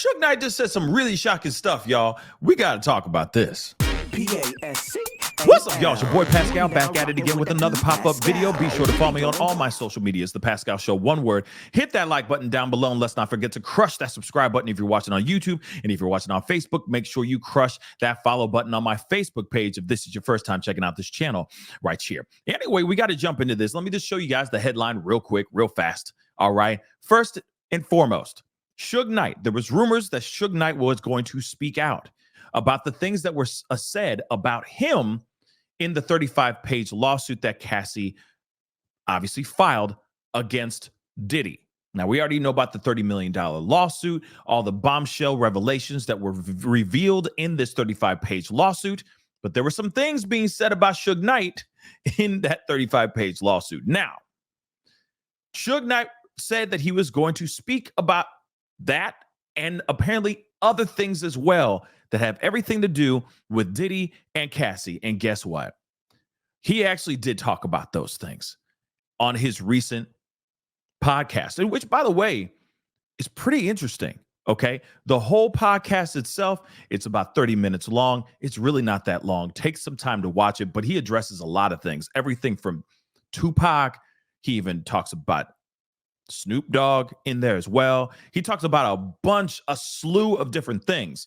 Suge Knight just said some really shocking stuff, y'all. We got to talk about this. What's up, y'all? It's your boy Pascal back at it again with another pop-up video. Be sure to follow me on all my social medias, The Pascal Show, one word. Hit that like button down below, and let's not forget to crush that subscribe button if you're watching on YouTube. And if you're watching on Facebook, make sure you crush that follow button on my Facebook page if this is your first time checking out this channel right here. Anyway, we got to jump into this. Let me just show you guys the headline real quick, real fast. All right. First and foremost, Suge Knight. There was rumors that Suge Knight was going to speak out about the things that were said about him in the 35-page lawsuit that Cassie obviously filed against Diddy. Now, we already know about the $30 million lawsuit, all the bombshell revelations that were revealed in this 35-page lawsuit, but there were some things being said about Suge Knight in that 35-page lawsuit. Now, Suge Knight said that he was going to speak about that and apparently other things as well that have everything to do with Diddy and Cassie. And guess what? He actually did talk about those things on his recent podcast, and which, by the way, is pretty interesting. Okay. The whole podcast itself, it's about 30 minutes long. It's really not that long. Take some time to watch it, but he addresses a lot of things, everything from Tupac. He even talks about Snoop Dogg in there as well. He talks about a slew of different things.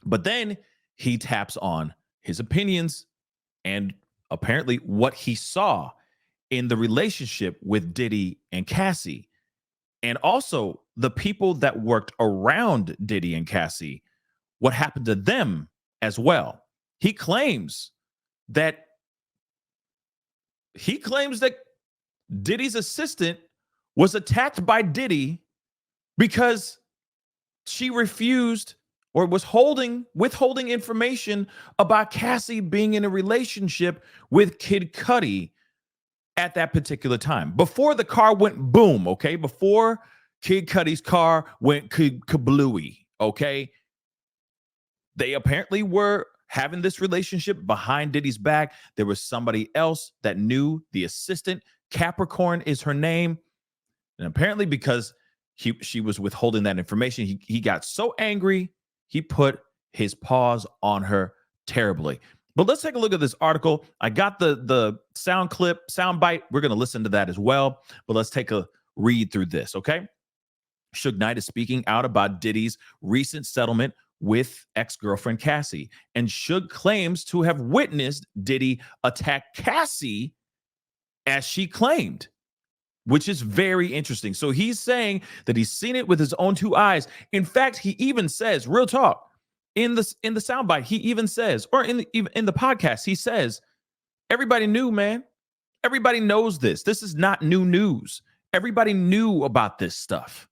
But then he taps on his opinions and apparently what he saw in the relationship with Diddy and Cassie, and also the people that worked around Diddy and Cassie, what happened to them as well. He claims that Diddy's assistant was attacked by Diddy because she refused or was withholding information about Cassie being in a relationship with Kid Cudi at that particular time. Before the car went boom, okay? Before Kid Cudi's car went kablooey, okay? They apparently were having this relationship behind Diddy's back. There was somebody else that knew the assistant. Capricorn is her name. And apparently because she was withholding that information, he got so angry, he put his paws on her terribly. But let's take a look at this article. I got the sound bite. We're going to listen to that as well. But let's take a read through this, okay? Suge Knight is speaking out about Diddy's recent settlement with ex-girlfriend Cassie. And Suge claims to have witnessed Diddy attack Cassie as she claimed, which is very interesting. So he's saying that he's seen it with his own two eyes. In fact, he even says, real talk, in the soundbite, he even says, or in the podcast, he says, everybody knew, man. Everybody knows this. This is not new news. Everybody knew about this stuff,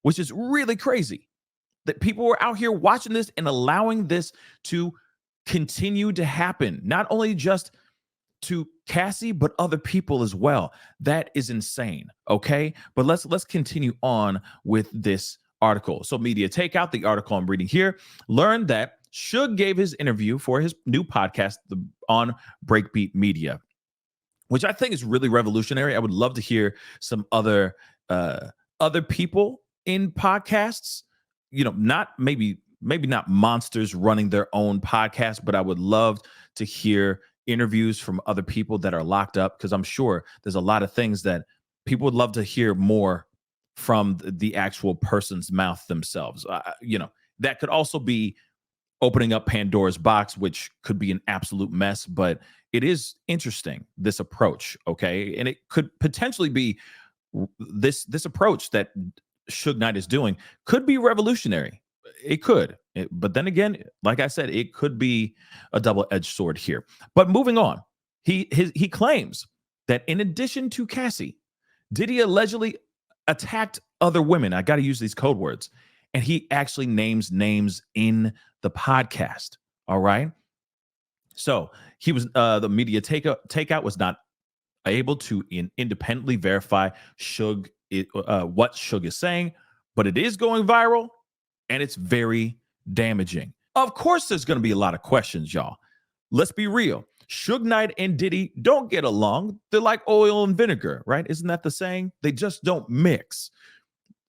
which is really crazy that people were out here watching this and allowing this to continue to happen. Not only just to Cassie, but other people as well. That is insane. Okay. But let's continue on with this article. So media takeout, the article I'm reading here, learned that Suge gave his interview for his new podcast on Breakbeat Media, which I think is really revolutionary. I would love to hear some other people in podcasts, not maybe not monsters running their own podcast, but I would love to hear interviews from other people that are locked up, because I'm sure there's a lot of things that people would love to hear more from the actual person's mouth themselves. That could also be opening up Pandora's box, which could be an absolute mess, but it is interesting, this approach, okay? And it could potentially be this approach that Suge Knight is doing could be revolutionary. It could. But then again, like I said, it could be a double-edged sword here. But moving on, he claims that in addition to Cassie, Diddy allegedly attacked other women. I got to use these code words. And he actually names names in the podcast. All right. So he was the media takeout was not able to independently verify what Suge is saying, but it is going viral and it's very damaging. Of course, there's going to be a lot of questions, y'all. Let's be real. Suge Knight and Diddy don't get along. They're like oil and vinegar, right? Isn't that the saying? They just don't mix.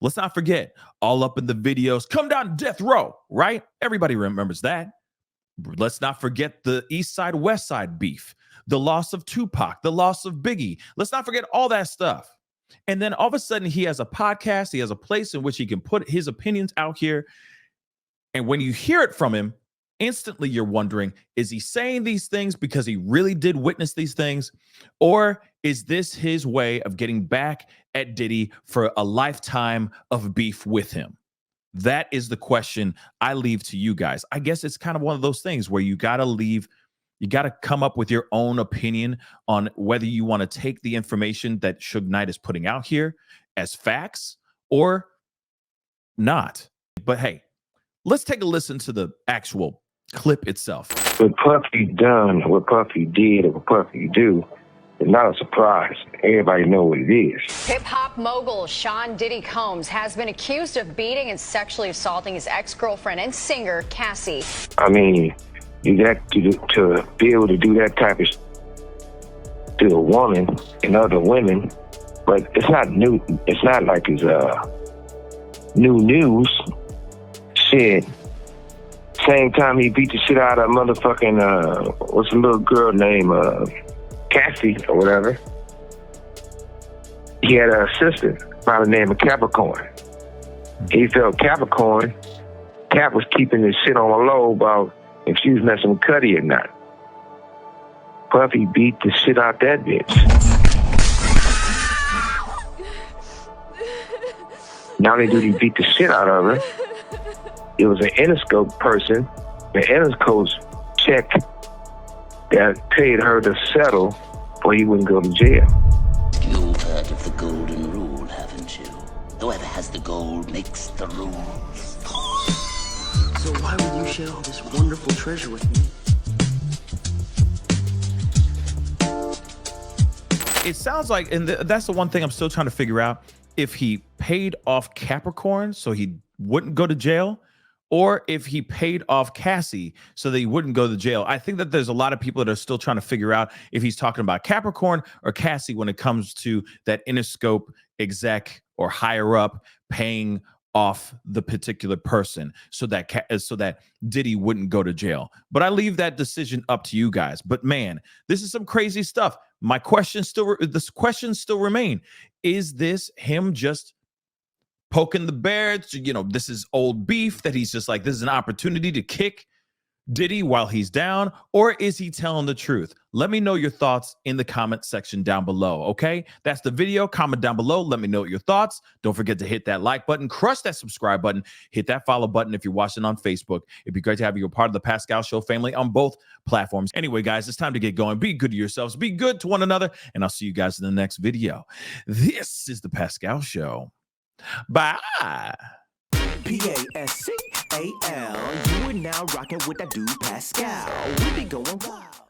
Let's not forget, all up in the videos, come down to death row, right? Everybody remembers that. Let's not forget the East Side West Side beef, the loss of Tupac, the loss of Biggie. Let's not forget all that stuff. And then all of a sudden, he has a podcast, he has a place in which he can put his opinions out here. And when you hear it from him, instantly you're wondering, is he saying these things because he really did witness these things? Or is this his way of getting back at Diddy for a lifetime of beef with him? That is the question I leave to you guys. I guess it's kind of one of those things where you got to come up with your own opinion on whether you want to take the information that Suge Knight is putting out here as facts or not. But hey, let's take a listen to the actual clip itself. What Puffy done, what Puffy did, or what Puffy do, it's not a surprise. Everybody know what it is. Hip-hop mogul Sean Diddy Combs has been accused of beating and sexually assaulting his ex-girlfriend and singer, Cassie. I mean, you got to be able to do that type of to a woman and other women, but it's not new. It's not like it's new news. Shit. Same time he beat the shit out of motherfucking, what's the little girl name, Cassie or whatever. He had an assistant by the name of Capricorn. He felt Cap was keeping this shit on the low about if she was messing with Cuddy or not. Puffy beat the shit out that bitch. Not only did he beat the shit out of her, it was an Interscope person, the Interscope check that paid her to settle or he wouldn't go to jail. You've heard of the golden rule, haven't you? Whoever has the gold makes the rules. So why would you share all this wonderful treasure with me? It sounds like, and that's the one thing I'm still trying to figure out, if he paid off Capricorn so he wouldn't go to jail, or if he paid off Cassie so that he wouldn't go to jail. I think that there's a lot of people that are still trying to figure out if he's talking about Capricorn or Cassie when it comes to that Interscope exec or higher up paying off the particular person so that Diddy wouldn't go to jail. But I leave that decision up to you guys. But man, this is some crazy stuff. My questions still remain. Is this him just poking the bear? This is old beef that he's just like, this is an opportunity to kick Diddy while he's down, or is he telling the truth? Let me know your thoughts in the comment section down below, okay? That's the video. Comment down below. Let me know your thoughts. Don't forget to hit that like button, crush that subscribe button, hit that follow button if you're watching on Facebook. It'd be great to have you a part of the Pascal Show family on both platforms. Anyway, guys, it's time to get going. Be good to yourselves. Be good to one another, and I'll see you guys in the next video. This is the Pascal Show. Bye. Pascal. You are now rocking with that dude Pascal. We be going wild.